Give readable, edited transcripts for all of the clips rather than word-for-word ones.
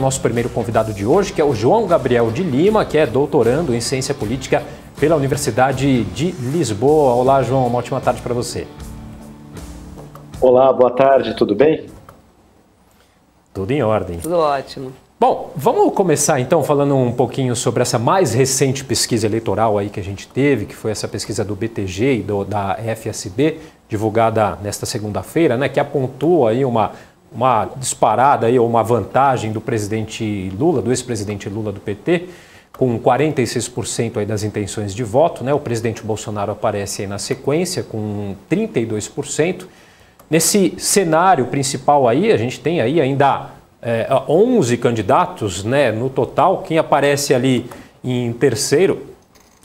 Nosso primeiro convidado de hoje, que é o João Gabriel de Lima, que é doutorando em Ciência Política pela Universidade de Lisboa. Olá, João, uma ótima tarde para você. Olá, boa tarde, tudo bem? Tudo em ordem. Tudo ótimo. Bom, vamos começar então falando um pouquinho sobre essa mais recente pesquisa eleitoral aí que a gente teve, que foi essa pesquisa do BTG e da FSB, divulgada nesta segunda-feira, né, que apontou aí uma disparada aí, uma vantagem do presidente Lula, do ex-presidente Lula do PT, com 46% aí das intenções de voto, né? O presidente Bolsonaro aparece aí na sequência com 32%. Nesse cenário principal aí, a gente tem aí ainda 11 candidatos, né, no total. Quem aparece ali em terceiro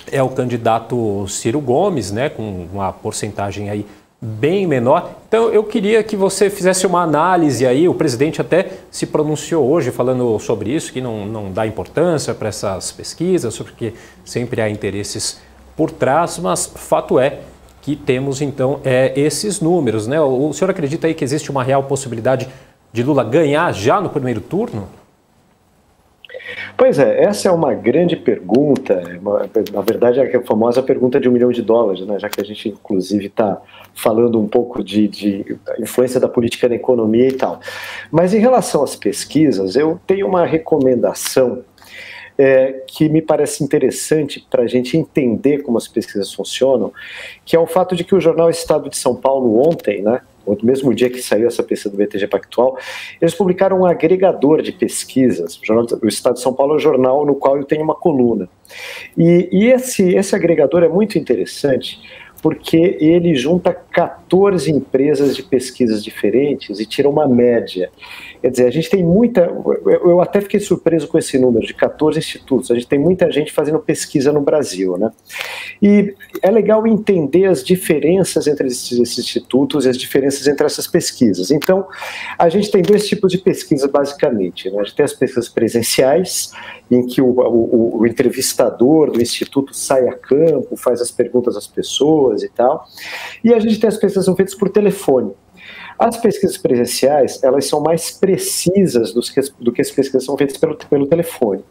é o candidato Ciro Gomes, né, com uma porcentagem aí bem menor. Então eu queria que você fizesse uma análise aí. O presidente até se pronunciou hoje falando sobre isso, que não dá importância para essas pesquisas, porque sempre há interesses por trás, mas fato é que temos então esses números, né? O senhor acredita aí que existe uma real possibilidade de Lula ganhar já no primeiro turno? Pois é, essa é uma grande pergunta, na verdade é a famosa pergunta de $1 milhão, né? Já que a gente inclusive está falando um pouco de influência da política na economia e tal. Mas em relação às pesquisas, eu tenho uma recomendação que me parece interessante para a gente entender como as pesquisas funcionam, que é o fato de que o jornal Estado de São Paulo ontem, né, no mesmo dia que saiu essa pesquisa do BTG Pactual, eles publicaram um agregador de pesquisas. O Estado de São Paulo é um jornal no qual eu tenho uma coluna. E esse agregador é muito interessante, porque ele junta 14 empresas de pesquisas diferentes e tira uma média. Quer dizer, a gente tem muita... Eu até fiquei surpreso com esse número de 14 institutos. A gente tem muita gente fazendo pesquisa no Brasil, né? E é legal entender as diferenças entre esses institutos e as diferenças entre essas pesquisas. Então, a gente tem dois tipos de pesquisa, basicamente, né? A gente tem as pesquisas presenciais, em que o entrevistador do instituto sai a campo, faz as perguntas às pessoas e tal. E a gente tem as pesquisas que são feitas por telefone. As pesquisas presenciais, elas são mais precisas do que as pesquisas são feitas pelo telefone.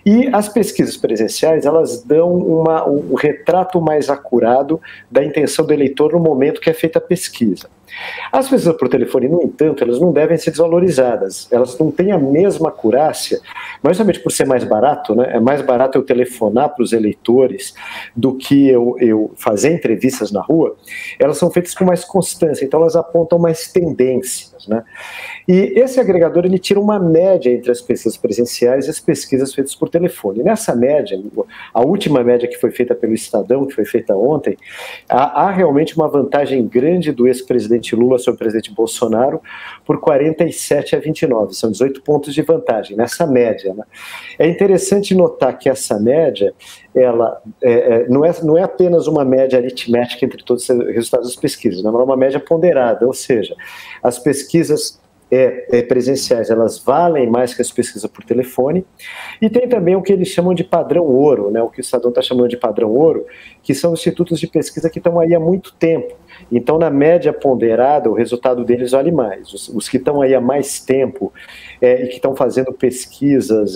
E as pesquisas presenciais, elas dão um retrato mais acurado da intenção do eleitor no momento que é feita a pesquisa. As pesquisas por telefone, no entanto, elas não devem ser desvalorizadas. Elas não têm a mesma acurácia, mas justamente por ser mais barato, né? É mais barato eu telefonar para os eleitores do que eu fazer entrevistas na rua. Elas são feitas com mais constância, então elas apontam mais tendências, né? E esse agregador, ele tira uma média entre as pesquisas presenciais e as pesquisas feitas por telefone. E nessa média, a última média que foi feita pelo Estadão, que foi feita ontem, há realmente uma vantagem grande do ex-presidente Lula sobre o presidente Bolsonaro por 47-29, são 18 pontos de vantagem nessa média, né? É interessante notar que essa média, ela não é apenas uma média aritmética entre todos os resultados das pesquisas, não é uma média ponderada, ou seja, as pesquisas presenciais, elas valem mais que as pesquisas por telefone, e tem também o que eles chamam de padrão ouro, né, o que o Estadão está chamando de padrão ouro, que são institutos de pesquisa que estão aí há muito tempo. Então, na média ponderada, o resultado deles vale mais. Os que estão aí há mais tempo e que estão fazendo pesquisas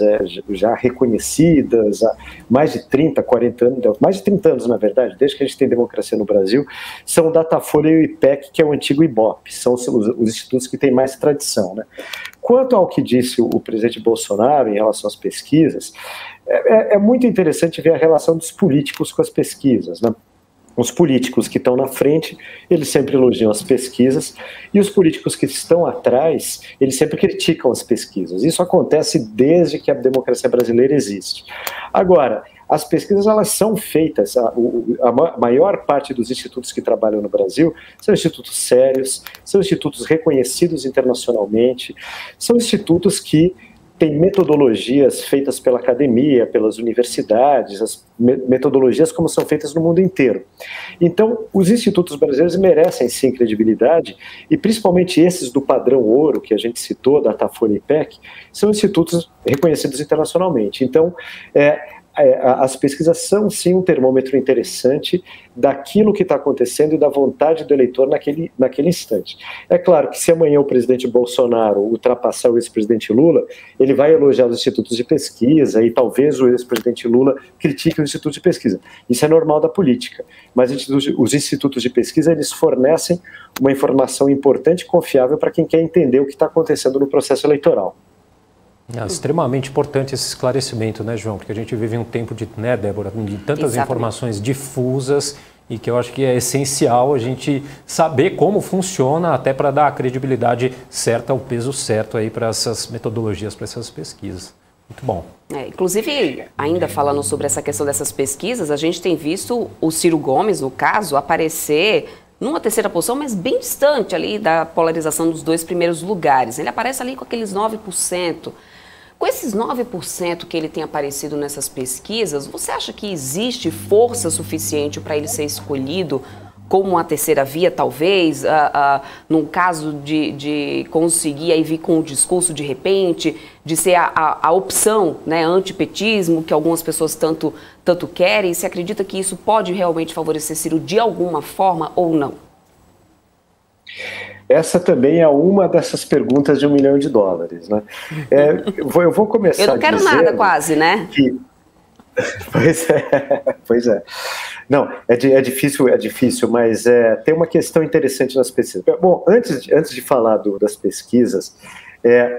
já reconhecidas há mais de 30, 40 anos, mais de 30 anos, na verdade, desde que a gente tem democracia no Brasil, são o Datafolha e o IPEC, que é o antigo IBOP, são os institutos que têm mais tradição, né? Quanto ao que disse o presidente Bolsonaro em relação às pesquisas, é muito interessante ver a relação dos políticos com as pesquisas, né? Os políticos que estão na frente, eles sempre elogiam as pesquisas, e os políticos que estão atrás, eles sempre criticam as pesquisas. Isso acontece desde que a democracia brasileira existe. Agora, as pesquisas, elas são feitas, a maior parte dos institutos que trabalham no Brasil são institutos sérios, são institutos reconhecidos internacionalmente, são institutos que tem metodologias feitas pela academia, pelas universidades, as metodologias como são feitas no mundo inteiro. Então, os institutos brasileiros merecem sim credibilidade, e principalmente esses do padrão ouro, que a gente citou, Datafolha e IPEC, são institutos reconhecidos internacionalmente. Então, as pesquisas são sim um termômetro interessante daquilo que está acontecendo e da vontade do eleitor naquele instante. É claro que se amanhã o presidente Bolsonaro ultrapassar o ex-presidente Lula, ele vai elogiar os institutos de pesquisa e talvez o ex-presidente Lula critique os institutos de pesquisa. Isso é normal da política, mas os institutos de pesquisa eles fornecem uma informação importante e confiável para quem quer entender o que está acontecendo no processo eleitoral. É extremamente importante esse esclarecimento, né, João? Porque a gente vive um tempo de, né, Débora, de tantas informações difusas e que eu acho que é essencial a gente saber como funciona até para dar a credibilidade certa, o peso certo aí para essas metodologias, para essas pesquisas. Muito bom. Inclusive, ainda falando sobre essa questão dessas pesquisas, a gente tem visto o Ciro Gomes, no caso, aparecer numa terceira posição, mas bem distante ali da polarização dos 2 primeiros lugares. Ele aparece ali com aqueles 9%. Com esses 9% que ele tem aparecido nessas pesquisas, você acha que existe força suficiente para ele ser escolhido como uma terceira via, talvez, num caso de conseguir aí vir com o discurso de repente, de ser a opção, né, antipetismo, que algumas pessoas tanto querem? Você acredita que isso pode realmente favorecer Ciro de alguma forma ou não? Essa também é uma dessas perguntas de $1 milhão, né? Eu vou começar. Eu não quero nada quase, né? Pois é. Não, é difícil, mas tem uma questão interessante nas pesquisas. Bom, antes de falar das pesquisas,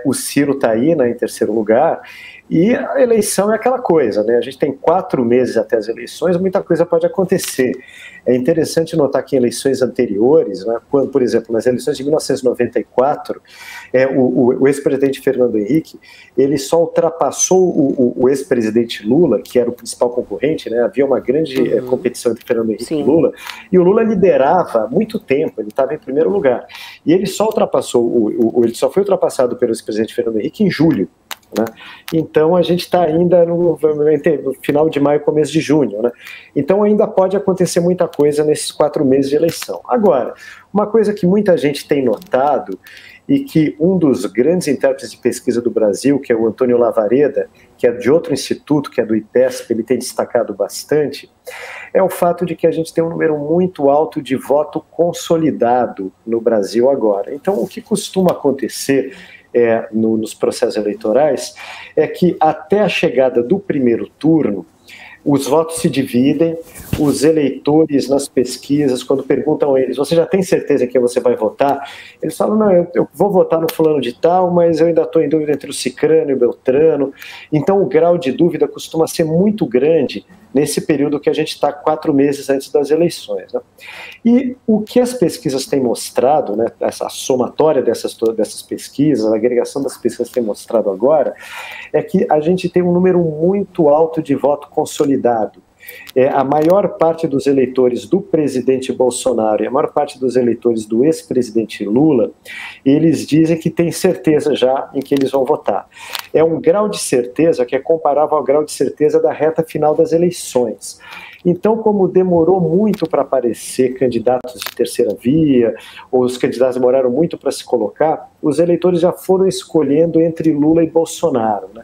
o Ciro está aí, né, em terceiro lugar, e a eleição é aquela coisa, né? A gente tem 4 meses até as eleições, muita coisa pode acontecer. É interessante notar que em eleições anteriores, né, quando, por exemplo, nas eleições de 1994, o ex-presidente Fernando Henrique, ele só ultrapassou o ex-presidente Lula, que era o principal concorrente, né? Havia uma grande competição entre Fernando Henrique e Lula, e o Lula liderava há muito tempo, ele estava em primeiro lugar. E ele só foi ultrapassado pelo ex-presidente Fernando Henrique em julho. Né? Então a gente está ainda no final de maio, começo de junho, né? Então ainda pode acontecer muita coisa nesses 4 meses de eleição. Agora, uma coisa que muita gente tem notado e que um dos grandes intérpretes de pesquisa do Brasil, que é o Antônio Lavareda, que é de outro instituto, que é do IPESP, ele tem destacado bastante, é o fato de que a gente tem um número muito alto de voto consolidado no Brasil agora. Então o que costuma acontecer nos processos eleitorais, é que até a chegada do primeiro turno, os votos se dividem, os eleitores nas pesquisas, quando perguntam a eles, você já tem certeza que você vai votar? Eles falam, não, eu vou votar no fulano de tal, mas eu ainda estou em dúvida entre o cicrano e o beltrano. Então o grau de dúvida costuma ser muito grande nesse período que a gente está 4 meses antes das eleições, né? E o que as pesquisas têm mostrado, né, essa somatória dessas pesquisas, a agregação das pesquisas tem mostrado agora, é que a gente tem um número muito alto de voto consolidado. A maior parte dos eleitores do presidente Bolsonaro e a maior parte dos eleitores do ex-presidente Lula, eles dizem que têm certeza já em que eles vão votar. É um grau de certeza que é comparável ao grau de certeza da reta final das eleições. Então, como demorou muito para aparecer candidatos de terceira via, ou os candidatos demoraram muito para se colocar, os eleitores já foram escolhendo entre Lula e Bolsonaro, né?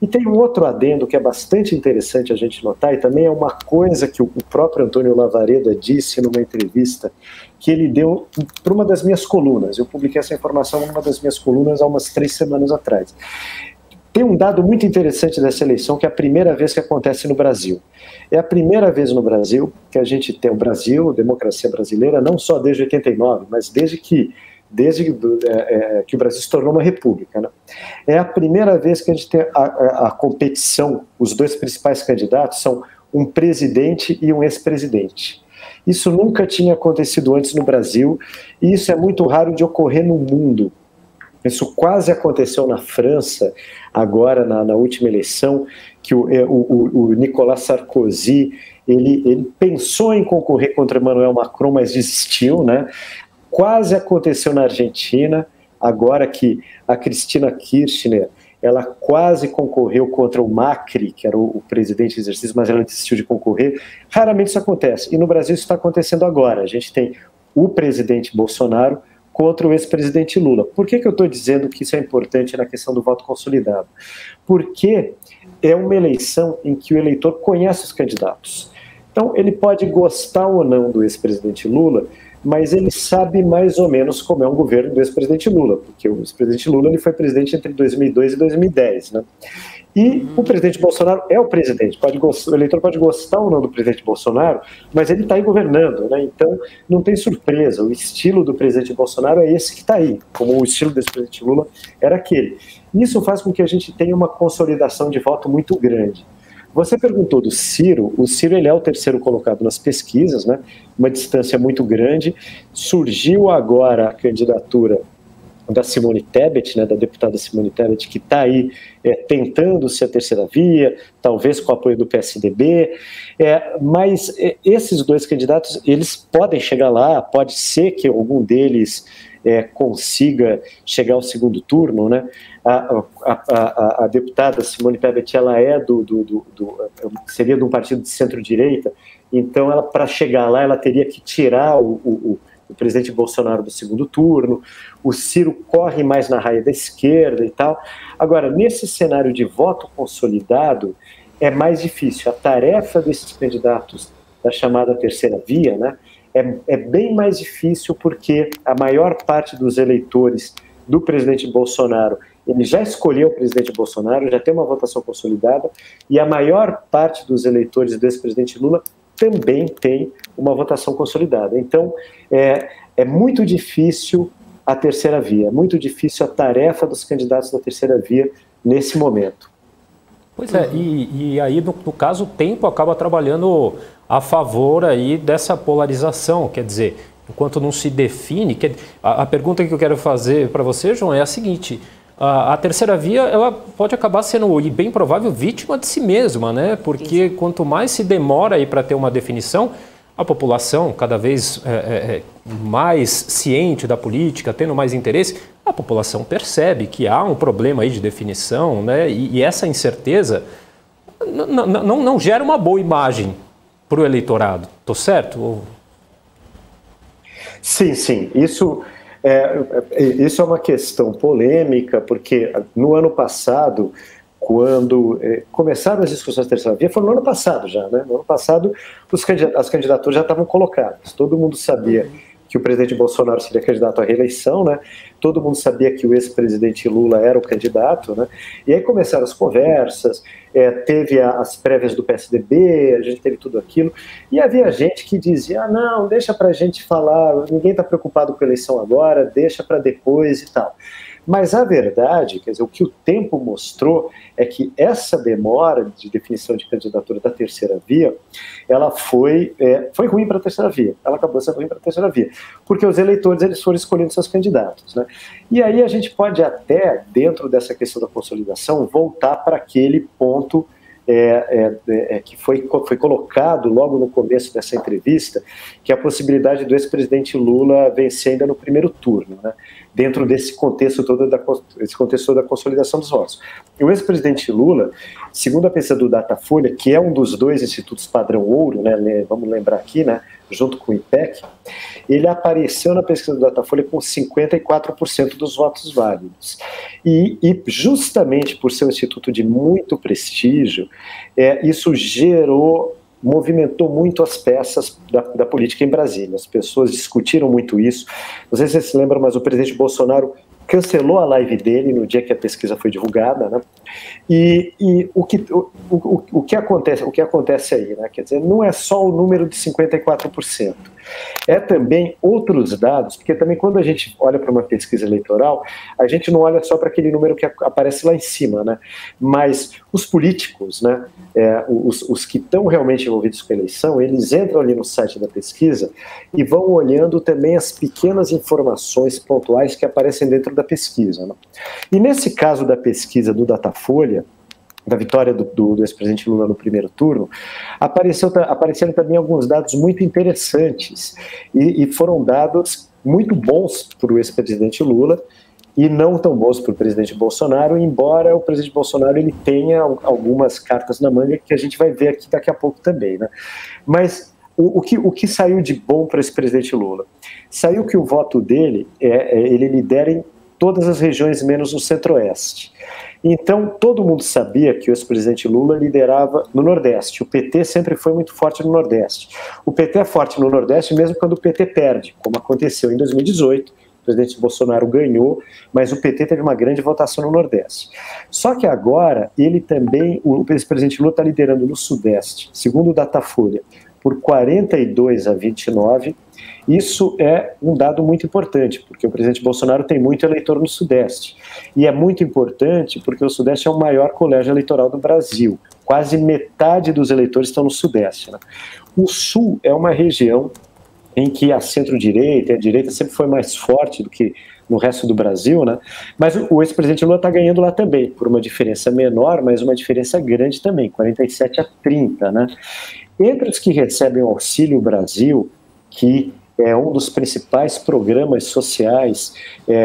E tem um outro adendo que é bastante interessante a gente notar, e também é uma coisa que o próprio Antônio Lavareda disse numa entrevista que ele deu para uma das minhas colunas. Eu publiquei essa informação numa das minhas colunas há umas 3 semanas atrás. Tem um dado muito interessante dessa eleição, que é a primeira vez que acontece no Brasil. É a primeira vez no Brasil que a gente tem o Brasil, a democracia brasileira, não só desde 89, mas desde que o Brasil se tornou uma república, né? É a primeira vez que a gente tem a competição, os 2 principais candidatos são um presidente e um ex-presidente. Isso nunca tinha acontecido antes no Brasil, e isso é muito raro de ocorrer no mundo. Isso quase aconteceu na França, agora na última eleição, que o Nicolas Sarkozy, ele pensou em concorrer contra Emmanuel Macron, mas desistiu, né? Quase aconteceu na Argentina, agora que a Cristina Kirchner, ela quase concorreu contra o Macri, que era o presidente em exercício, mas ela desistiu de concorrer. Raramente isso acontece, e no Brasil isso está acontecendo agora. A gente tem o presidente Bolsonaro contra o ex-presidente Lula. Por que eu estou dizendo que isso é importante na questão do voto consolidado? Porque é uma eleição em que o eleitor conhece os candidatos. Então, ele pode gostar ou não do ex-presidente Lula, mas ele sabe mais ou menos como é um governo do ex-presidente Lula, porque o ex-presidente Lula ele foi presidente entre 2002 e 2010, né? E o presidente Bolsonaro é o presidente. O eleitor pode gostar ou não do presidente Bolsonaro, mas ele está aí governando, né? Então não tem surpresa. O estilo do presidente Bolsonaro é esse que está aí, como o estilo do ex-presidente Lula era aquele. Isso faz com que a gente tenha uma consolidação de voto muito grande. Você perguntou do Ciro. O Ciro ele é o terceiro colocado nas pesquisas, né? Uma distância muito grande. Surgiu agora a candidatura da Simone Tebet, né, da deputada Simone Tebet, que está aí tentando ser a terceira via, talvez com o apoio do PSDB, mas esses dois candidatos, eles podem chegar lá, pode ser que algum deles consiga chegar ao segundo turno, né? A deputada Simone Tebet, ela é seria de um partido de centro-direita, então ela, para chegar lá, ela teria que tirar o presidente Bolsonaro do segundo turno. O Ciro corre mais na raia da esquerda e tal. Agora, nesse cenário de voto consolidado, é mais difícil. A tarefa desses candidatos da chamada terceira via, né, é bem mais difícil, porque a maior parte dos eleitores do presidente Bolsonaro, ele já escolheu o presidente Bolsonaro, já tem uma votação consolidada, e a maior parte dos eleitores do ex-presidente Lula também tem uma votação consolidada. Então, é muito difícil a terceira via, é muito difícil a tarefa dos candidatos da terceira via nesse momento. Pois é, e aí, no caso, o tempo acaba trabalhando a favor aí dessa polarização, quer dizer, enquanto não se define... A pergunta que eu quero fazer para você, João, é a seguinte: a terceira via, ela pode acabar sendo, e bem provável, vítima de si mesma, né? Porque quanto mais se demora aí para ter uma definição, a população, cada vez mais ciente da política, tendo mais interesse, a população percebe que há um problema aí de definição, né? E essa incerteza não gera uma boa imagem para o eleitorado. Estou certo? Sim, sim. Isso é uma questão polêmica, porque no ano passado, quando começaram as discussões da terceira via, foi no ano passado já, né? No ano passado, as candidaturas já estavam colocadas. Todo mundo sabia que o presidente Bolsonaro seria candidato à reeleição, né? Todo mundo sabia que o ex-presidente Lula era o candidato, né? E aí começaram as conversas, teve as prévias do PSDB, a gente teve tudo aquilo, e havia gente que dizia: não, deixa pra gente falar, ninguém está preocupado com a eleição agora, deixa para depois e tal. Mas a verdade, quer dizer, o que o tempo mostrou é que essa demora de definição de candidatura da terceira via, ela foi ruim para a terceira via, ela acabou sendo ruim para a terceira via, porque os eleitores eles foram escolhendo seus candidatos, né? E aí a gente pode até, dentro dessa questão da consolidação, voltar para aquele ponto que foi colocado logo no começo dessa entrevista, que é a possibilidade do ex-presidente Lula vencer ainda no primeiro turno, né? Dentro desse contexto todo da consolidação dos votos. E o ex-presidente Lula, segundo a pesquisa do Datafolha, que é um dos dois institutos padrão ouro, né, vamos lembrar aqui, né, junto com o IPEC, ele apareceu na pesquisa do Datafolha com 54% dos votos válidos. E justamente por ser um instituto de muito prestígio, isso movimentou muito as peças da política em Brasília. As pessoas discutiram muito isso. Não sei se vocês se lembram, mas o presidente Bolsonaro cancelou a live dele no dia que a pesquisa foi divulgada, né? E o que acontece aí, né? Quer dizer, não é só o número de 54%. É também outros dados, porque também quando a gente olha para uma pesquisa eleitoral, a gente não olha só para aquele número que aparece lá em cima, né? Mas os políticos, né? Os que estão realmente envolvidos com a eleição, eles entram ali no site da pesquisa e vão olhando também as pequenas informações pontuais que aparecem dentro da pesquisa, né? E nesse caso da pesquisa do Datafolha, da vitória do ex-presidente Lula no primeiro turno, apareceram também alguns dados muito interessantes, e foram dados muito bons para o ex-presidente Lula e não tão bons para o presidente Bolsonaro, embora o presidente Bolsonaro ele tenha algumas cartas na manga que a gente vai ver aqui daqui a pouco também, né? Mas o que saiu de bom para esse presidente Lula? saiu que o voto dele, ele lidera em todas as regiões menos no centro-oeste. Então, todo mundo sabia que o ex-presidente Lula liderava no Nordeste. O PT sempre foi muito forte no Nordeste. O PT é forte no Nordeste mesmo quando o PT perde, como aconteceu em 2018. O presidente Bolsonaro ganhou, mas o PT teve uma grande votação no Nordeste. Só que agora, ele também, o ex-presidente Lula está liderando no Sudeste, segundo o Datafolha, por 42-29. Isso é um dado muito importante, porque o presidente Bolsonaro tem muito eleitor no Sudeste. E é muito importante porque o Sudeste é o maior colégio eleitoral do Brasil. Quase metade dos eleitores estão no Sudeste, né? O Sul é uma região em que a centro-direita e a direita sempre foi mais forte do que no resto do Brasil, né? Mas o ex-presidente Lula está ganhando lá também, por uma diferença menor, mas uma diferença grande também, 47-30, né? Entre os que recebem o Auxílio Brasil, que é um dos principais programas sociais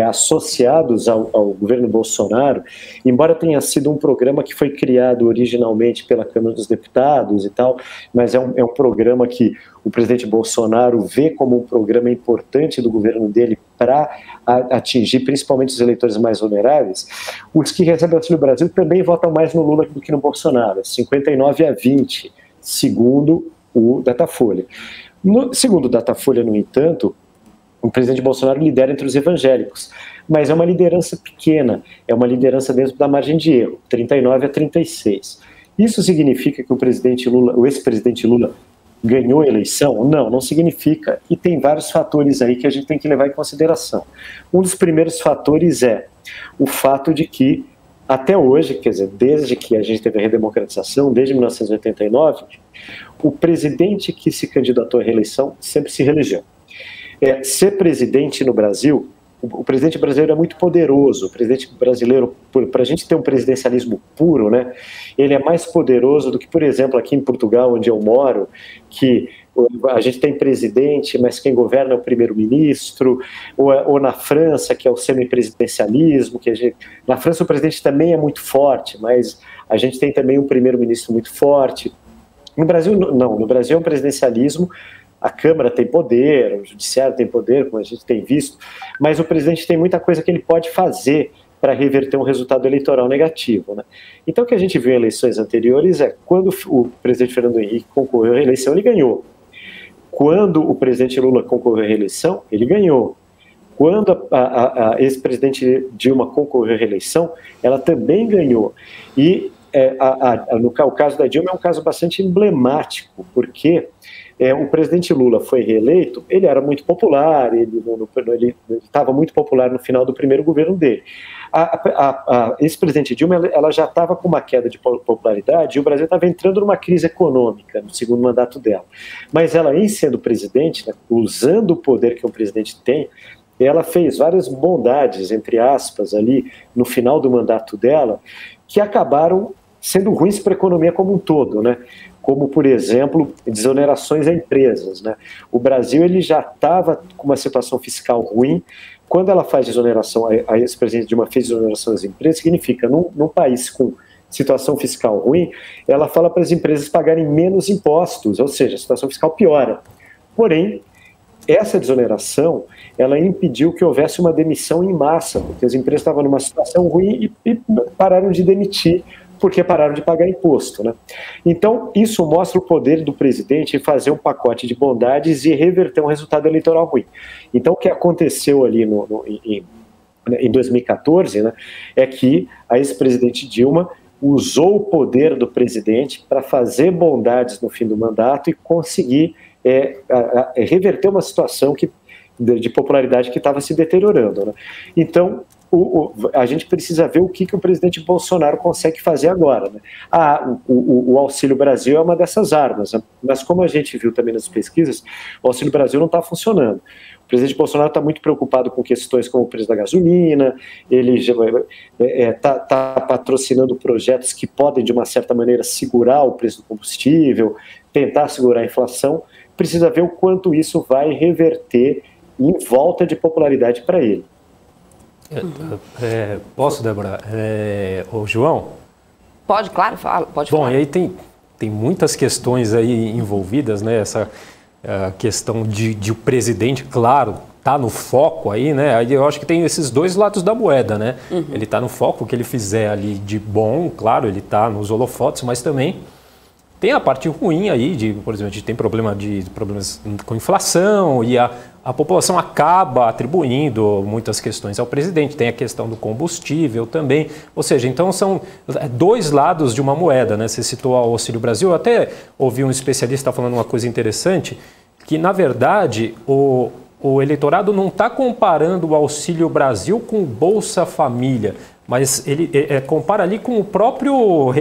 associados ao governo Bolsonaro, embora tenha sido um programa que foi criado originalmente pela Câmara dos Deputados e tal, mas é um programa que o presidente Bolsonaro vê como um programa importante do governo dele para atingir principalmente os eleitores mais vulneráveis. Os que recebem o Auxílio Brasil também votam mais no Lula do que no Bolsonaro, 59-20, segundo o Datafolha. Segundo o Datafolha, no entanto, o presidente Bolsonaro lidera entre os evangélicos, mas é uma liderança pequena, é uma liderança dentro da margem de erro, 39-36. Isso significa que o ex-presidente Lula ganhou a eleição? Não, não significa, e tem vários fatores aí que a gente tem que levar em consideração. Um dos primeiros fatores é o fato de que, até hoje, quer dizer, desde que a gente teve a redemocratização, desde 1989, o presidente que se candidatou à reeleição sempre se reelegeu. Ser presidente no Brasil, o presidente brasileiro é muito poderoso. O presidente brasileiro, para a gente ter um presidencialismo puro, né, ele é mais poderoso do que, por exemplo, aqui em Portugal, onde eu moro, que a gente tem presidente, mas quem governa é o primeiro-ministro, ou na França, que é o semipresidencialismo, na França o presidente também é muito forte, mas a gente tem também um primeiro-ministro muito forte. No Brasil, não. No Brasil é um presidencialismo, a Câmara tem poder, o Judiciário tem poder, como a gente tem visto, mas o presidente tem muita coisa que ele pode fazer para reverter um resultado eleitoral negativo, né? Então, o que a gente viu em eleições anteriores é quando o presidente Fernando Henrique concorreu à reeleição, ele ganhou. Quando o presidente Lula concorreu à reeleição, ele ganhou. Quando a ex-presidente Dilma concorreu à reeleição, ela também ganhou. E o caso da Dilma é um caso bastante emblemático, porque o presidente Lula foi reeleito, ele era muito popular, ele estava muito popular no final do primeiro governo dele. A ex-presidente Dilma, ela já estava com uma queda de popularidade e o Brasil estava entrando numa crise econômica no segundo mandato dela. Mas ela, em sendo presidente, né, usando o poder que um presidente tem, ela fez várias bondades, entre aspas, ali no final do mandato dela, que acabaram sendo ruins para a economia como um todo, né? Como, por exemplo, desonerações a empresas, né? O Brasil ele já estava com uma situação fiscal ruim. Quando ela faz desoneração, a ex-presidente Dilma fez desoneração às empresas, significa, num país com situação fiscal ruim, ela fala para as empresas pagarem menos impostos, ou seja, a situação fiscal piora. Porém, essa desoneração, ela impediu que houvesse uma demissão em massa, porque as empresas estavam numa situação ruim e pararam de demitir, porque pararam de pagar imposto, né? Então, isso mostra o poder do presidente em fazer um pacote de bondades e reverter um resultado eleitoral ruim. Então, o que aconteceu ali em 2014, né, é que a ex-presidente Dilma usou o poder do presidente para fazer bondades no fim do mandato e conseguir reverter uma situação de popularidade que estava se deteriorando, né? Então, a gente precisa ver o que o presidente Bolsonaro consegue fazer agora, né? O Auxílio Brasil é uma dessas armas, né? Mas como a gente viu também nas pesquisas, o Auxílio Brasil não está funcionando. O presidente Bolsonaro está muito preocupado com questões como o preço da gasolina, ele está patrocinando projetos que podem, de uma certa maneira, segurar o preço do combustível, tentar segurar a inflação. Precisa ver o quanto isso vai reverter em volta de popularidade para ele. Posso, Débora? O João? Pode, claro, pode falar. Bom, e aí tem muitas questões aí envolvidas, né? Essa questão de o presidente, claro, tá no foco aí, né? Aí eu acho que tem esses dois lados da moeda, né? Ele está no foco, o que ele fizer ali de bom, claro, ele está nos holofotes, mas também tem a parte ruim aí, por exemplo, a gente tem problemas com inflação e a população acaba atribuindo muitas questões ao presidente. Tem a questão do combustível também. Ou seja, então são dois lados de uma moeda, né? Você citou o Auxílio Brasil. Eu até ouvi um especialista falando uma coisa interessante, que na verdade o eleitorado não está comparando o Auxílio Brasil com o Bolsa Família, mas ele compara ali com o próprio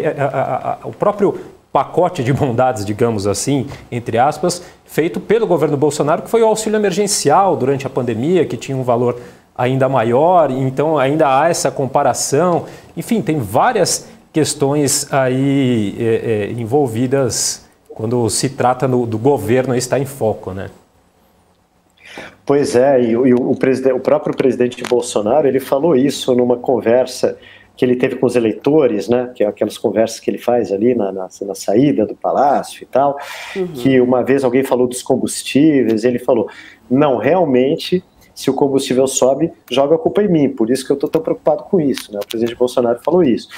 pacote de bondades, digamos assim, entre aspas, feito pelo governo Bolsonaro, que foi o auxílio emergencial durante a pandemia, que tinha um valor ainda maior, então ainda há essa comparação. Enfim, tem várias questões aí envolvidas quando se trata do governo estar em foco, né? Pois é, e o próprio presidente Bolsonaro, ele falou isso numa conversa que ele teve com os eleitores, né, que é aquelas conversas que ele faz ali na saída do palácio e tal, que uma vez alguém falou dos combustíveis, ele falou, não, realmente, se o combustível sobe, joga a culpa em mim, por isso que eu estou tão preocupado com isso, né, o presidente Bolsonaro falou isso.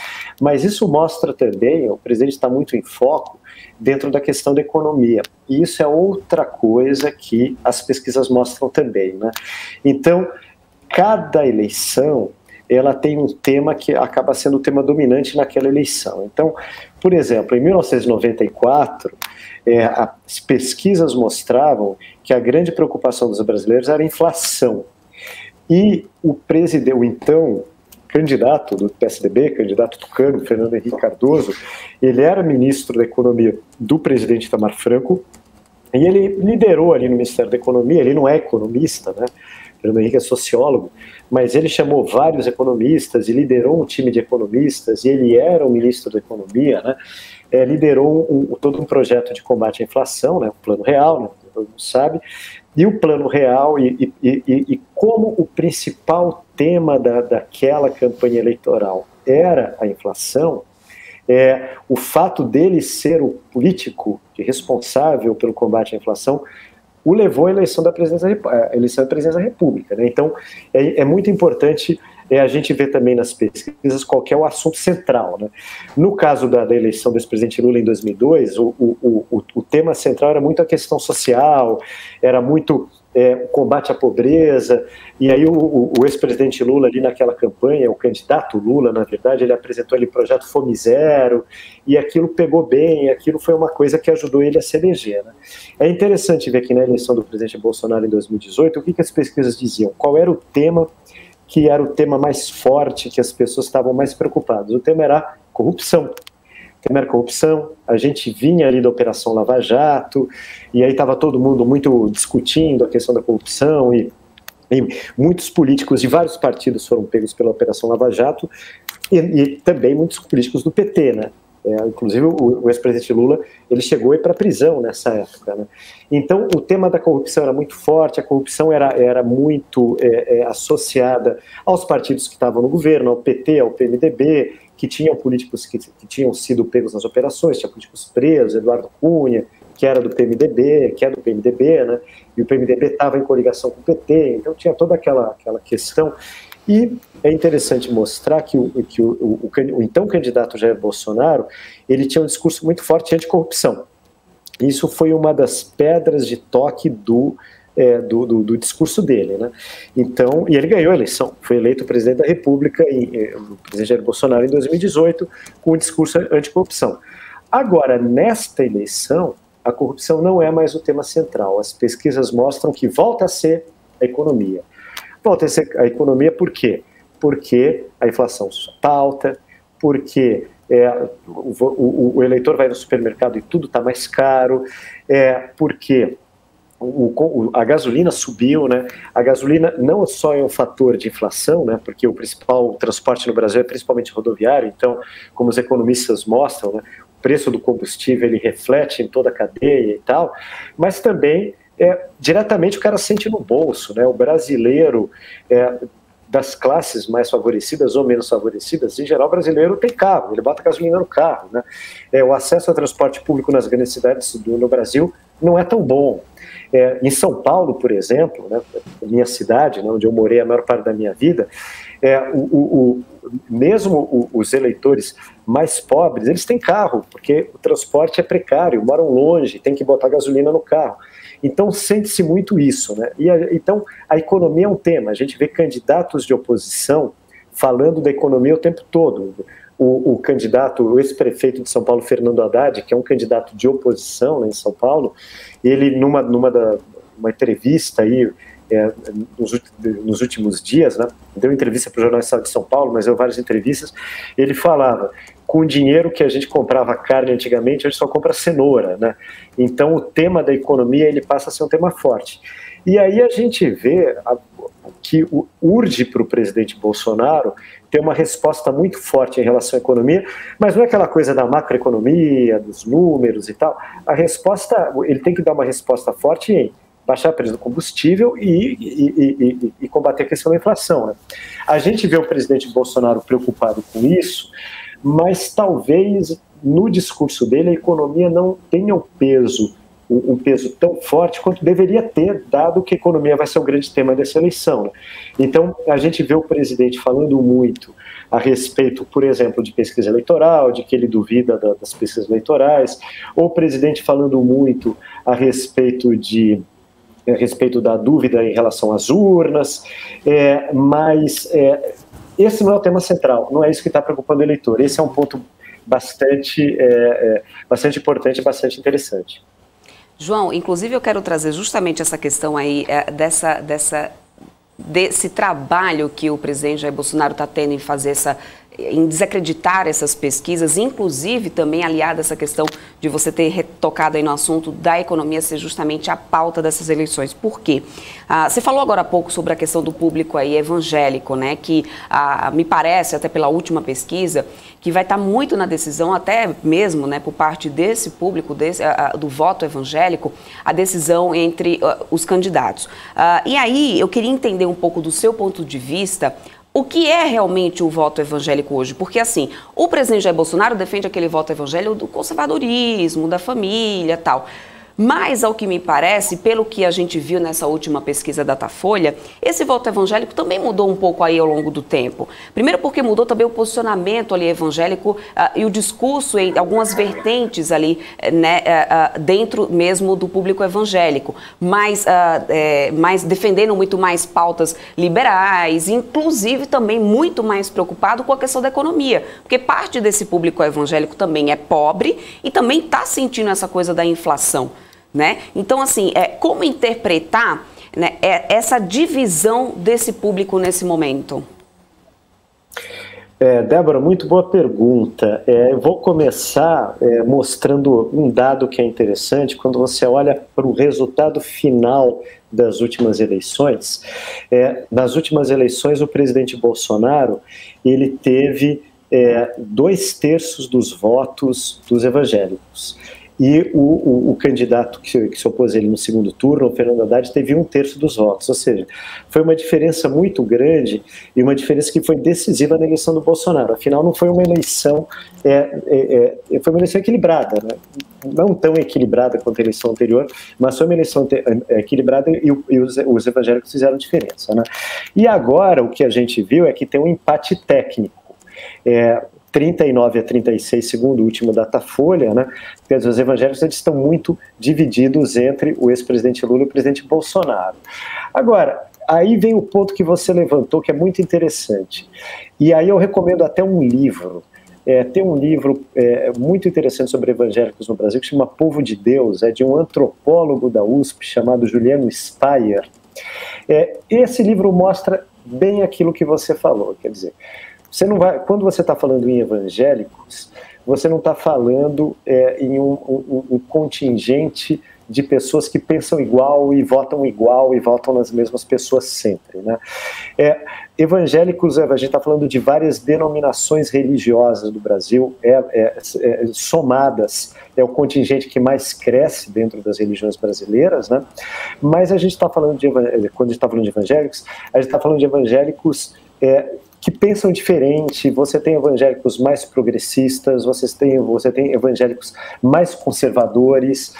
Mas isso mostra também, o presidente está muito em foco dentro da questão da economia, e isso é outra coisa que as pesquisas mostram também, né. Então, cada eleição ela tem um tema que acaba sendo o tema dominante naquela eleição. Então, por exemplo, em 1994, as pesquisas mostravam que a grande preocupação dos brasileiros era a inflação. E o então candidato do PSDB, candidato tucano, Fernando Henrique Cardoso, ele era ministro da Economia do presidente Itamar Franco, e ele liderou ali no Ministério da Economia, ele não é economista, né? Fernando Henrique é sociólogo, mas ele chamou vários economistas e liderou um time de economistas, e ele era o ministro da Economia, né? Liderou todo um projeto de combate à inflação, né? O Plano Real, né? Todo mundo sabe, e o Plano Real, e como o principal tema daquela campanha eleitoral era a inflação, o fato dele ser o político responsável pelo combate à inflação o levou à eleição da presidência da República, né? Então, é muito importante a gente ver também nas pesquisas qual que é o assunto central, né? No caso da eleição do ex-presidente Lula em 2002, o tema central era muito a questão social, era muito o combate à pobreza, e aí o ex-presidente Lula ali naquela campanha, o candidato Lula, na verdade, ele apresentou ali o projeto Fome Zero, e aquilo pegou bem, aquilo foi uma coisa que ajudou ele a se eleger, né? É interessante ver aqui na eleição do presidente Bolsonaro em 2018, o que as pesquisas diziam, qual era o tema que era o tema mais forte, que as pessoas estavam mais preocupadas. O tema era corrupção. O tema era corrupção, a gente vinha ali da Operação Lava Jato, e aí estava todo mundo muito discutindo a questão da corrupção, e muitos políticos de vários partidos foram pegos pela Operação Lava Jato, e também muitos políticos do PT, né? Inclusive o ex-presidente Lula, ele chegou a ir para a prisão nessa época, né? Então o tema da corrupção era muito forte, a corrupção era muito associada aos partidos que estavam no governo, ao PT, ao PMDB, que tinham políticos que tinham sido pegos nas operações, tinha políticos presos, Eduardo Cunha, que era do PMDB, que é do PMDB, né? E o PMDB estava em coligação com o PT, então tinha toda aquela questão. E é interessante mostrar que o então candidato Jair Bolsonaro, ele tinha um discurso muito forte anticorrupção. Isso foi uma das pedras de toque do discurso dele, né? Então, e ele ganhou a eleição, foi eleito presidente da República, o presidente Jair Bolsonaro em 2018, com um discurso anticorrupção. Agora, nesta eleição, a corrupção não é mais o tema central. As pesquisas mostram que volta a ser a economia. Volta a ser a economia por quê? Porque a inflação está alta, porque o eleitor vai no supermercado e tudo está mais caro, porque a gasolina subiu, né? A gasolina não só é um fator de inflação, né? Porque o principal transporte no Brasil é principalmente rodoviário, então, como os economistas mostram, né? O preço do combustível ele reflete em toda a cadeia e tal, mas também diretamente o cara sente no bolso, né? O brasileiro das classes mais favorecidas ou menos favorecidas, em geral o brasileiro tem carro, ele bota gasolina no carro, né? O acesso ao transporte público nas grandes cidades no Brasil não é tão bom. Em São Paulo, por exemplo, né, minha cidade, né, onde eu morei a maior parte da minha vida, mesmo os eleitores mais pobres, eles têm carro, porque o transporte é precário, moram longe, tem que botar gasolina no carro. Então, sente-se muito isso, né? Então, a economia é um tema. A gente vê candidatos de oposição falando da economia o tempo todo. O candidato, o ex-prefeito de São Paulo, Fernando Haddad, que é um candidato de oposição, né, em São Paulo, ele, numa entrevista aí, nos últimos dias, né, deu entrevista para o Jornal Estado de São Paulo, mas deu várias entrevistas, ele falava, com o dinheiro que a gente comprava carne antigamente, a gente só compra cenoura, né? Então o tema da economia, ele passa a ser um tema forte. E aí a gente vê que urge para o presidente Bolsonaro ter uma resposta muito forte em relação à economia, mas não é aquela coisa da macroeconomia, dos números e tal. A resposta, ele tem que dar uma resposta forte em baixar o preço do combustível e combater a questão da inflação, né? A gente vê o presidente Bolsonaro preocupado com isso, mas talvez no discurso dele a economia não tenha um peso tão forte quanto deveria ter, dado que a economia vai ser o grande tema dessa eleição, né? Então, a gente vê o presidente falando muito a respeito, por exemplo, de pesquisa eleitoral, de que ele duvida das pesquisas eleitorais, ou o presidente falando muito a respeito da dúvida em relação às urnas, mas esse não é o tema central, não é isso que está preocupando o eleitor. Esse é um ponto bastante importante e bastante interessante. João, inclusive eu quero trazer justamente essa questão aí desse trabalho que o presidente Jair Bolsonaro está tendo em desacreditar essas pesquisas, inclusive também aliada a essa questão de você ter retocado aí no assunto da economia ser justamente a pauta dessas eleições. Por quê? Você falou agora há pouco sobre a questão do público aí evangélico, né? Que me parece, até pela última pesquisa, que vai estar muito na decisão, até mesmo, né, por parte desse público, do voto evangélico, a decisão entre os candidatos. E aí, eu queria entender um pouco do seu ponto de vista, o que é realmente o voto evangélico hoje? Porque, assim, o presidente Jair Bolsonaro defende aquele voto evangélico do conservadorismo, da família e tal. Mas, ao que me parece, pelo que a gente viu nessa última pesquisa da Datafolha, esse voto evangélico também mudou um pouco aí ao longo do tempo. Primeiro porque mudou também o posicionamento ali evangélico e o discurso em algumas vertentes ali, né, dentro mesmo do público evangélico, mas defendendo muito mais pautas liberais, inclusive também muito mais preocupado com a questão da economia, porque parte desse público evangélico também é pobre e também está sentindo essa coisa da inflação, né? Então, assim, como interpretar, né, essa divisão desse público nesse momento? Débora, muito boa pergunta. Eu vou começar mostrando um dado que é interessante. Quando você olha para o resultado final das últimas eleições, nas últimas eleições o presidente Bolsonaro ele teve 2/3 dos votos dos evangélicos. E o candidato que se opôs a ele no segundo turno, o Fernando Haddad, teve 1/3 dos votos. Ou seja, foi uma diferença muito grande e uma diferença que foi decisiva na eleição do Bolsonaro. Afinal, não foi uma eleição, foi uma eleição equilibrada, né? Não tão equilibrada quanto a eleição anterior, mas foi uma eleição equilibrada e os evangélicos fizeram diferença, né? E agora o que a gente viu é que tem um empate técnico. 39-36, segundo o último Datafolha, né? Quer dizer, os evangélicos eles estão muito divididos entre o ex-presidente Lula e o presidente Bolsonaro. Agora, aí vem o ponto que você levantou, que é muito interessante. E aí eu recomendo até um livro. Tem um livro muito interessante sobre evangélicos no Brasil, que chama Povo de Deus, de um antropólogo da USP chamado Juliano Speyer. Esse livro mostra bem aquilo que você falou, quer dizer, quando você está falando em evangélicos, você não está falando em um contingente de pessoas que pensam igual e votam nas mesmas pessoas sempre, né? Evangélicos, a gente está falando de várias denominações religiosas do Brasil, somadas, é o contingente que mais cresce dentro das religiões brasileiras, né? Mas a gente está falando quando a gente está falando de evangélicos, a gente está falando de evangélicos que pensam diferente, você tem evangélicos mais progressistas, você tem evangélicos mais conservadores,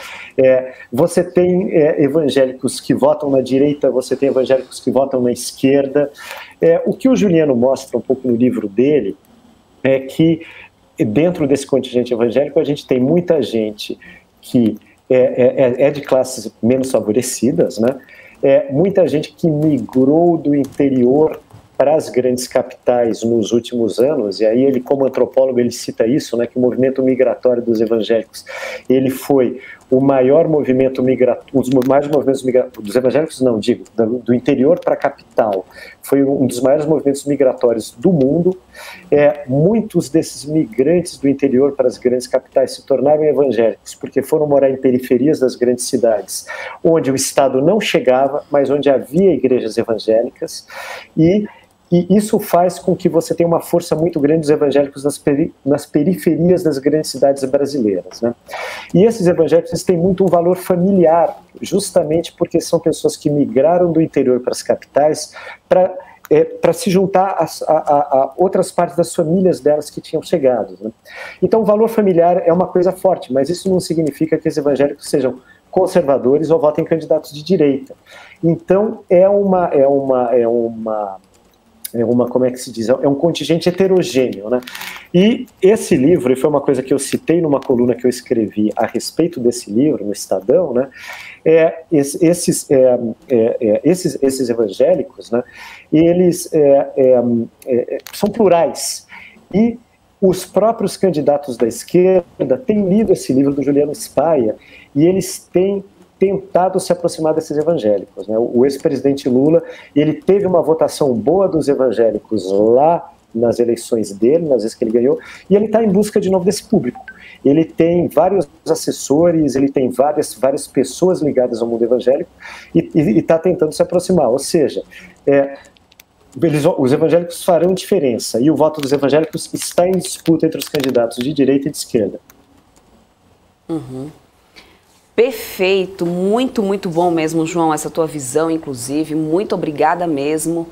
você tem evangélicos que votam na direita, você tem evangélicos que votam na esquerda. O que o Juliano mostra um pouco no livro dele é que dentro desse contingente evangélico a gente tem muita gente que é de classes menos favorecidas, né? Muita gente que migrou do interior para as grandes capitais nos últimos anos, e aí ele, como antropólogo, ele cita isso, né, que o movimento migratório dos evangélicos, ele foi o maior movimento migratório, os maiores movimentos dos evangélicos, não, digo, do interior para a capital, foi um dos maiores movimentos migratórios do mundo. Muitos desses migrantes do interior para as grandes capitais se tornaram evangélicos, porque foram morar em periferias das grandes cidades, onde o Estado não chegava, mas onde havia igrejas evangélicas, e isso faz com que você tenha uma força muito grande dos evangélicos nas periferias das grandes cidades brasileiras, né? E esses evangélicos têm muito um valor familiar, justamente porque são pessoas que migraram do interior para as capitais para se juntar a outras partes das famílias delas que tinham chegado, né? Então o valor familiar é uma coisa forte, mas isso não significa que os evangélicos sejam conservadores ou votem em candidatos de direita. Então como é que se diz? É um contingente heterogêneo, né? E esse livro, e foi uma coisa que eu citei numa coluna que eu escrevi a respeito desse livro, no Estadão, né? Esses evangélicos, né? Eles são plurais. E os próprios candidatos da esquerda têm lido esse livro do Juliano Spaia, e eles têm tentado se aproximar desses evangélicos, né? O ex-presidente Lula, ele teve uma votação boa dos evangélicos lá nas eleições dele, nas vezes que ele ganhou, e ele está em busca de novo desse público. Ele tem vários assessores, ele tem várias pessoas ligadas ao mundo evangélico e está tentando se aproximar, ou seja, os evangélicos farão diferença, e o voto dos evangélicos está em disputa entre os candidatos de direita e de esquerda. Uhum. Perfeito, muito, muito bom mesmo, João, essa tua visão, inclusive, muito obrigada mesmo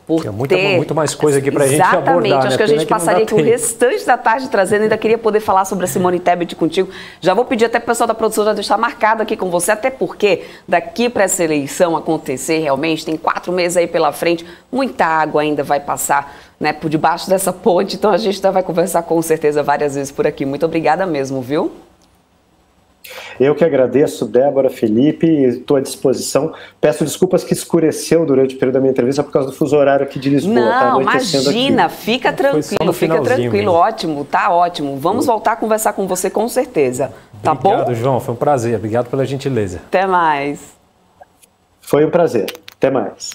por ter... Muito mais coisa aqui para a gente abordar. Exatamente, acho que a gente que passaria aqui o restante da tarde trazendo, ainda queria poder falar sobre a Simone Tebet contigo. Já vou pedir até para o pessoal da produção já deixar marcado aqui com você, até porque daqui para essa eleição acontecer realmente, tem 4 meses aí pela frente, muita água ainda vai passar, né, por debaixo dessa ponte, então a gente ainda vai conversar com certeza várias vezes por aqui. Muito obrigada mesmo, viu? Eu que agradeço, Débora, Felipe, estou à disposição. Peço desculpas que escureceu durante o período da minha entrevista por causa do fuso horário aqui de Lisboa. Não, imagina, fica tranquilo, mesmo. Ótimo, tá ótimo. Vamos voltar a conversar com você com certeza, tá bom? Obrigado, João, foi um prazer, obrigado pela gentileza. Até mais. Foi um prazer, até mais.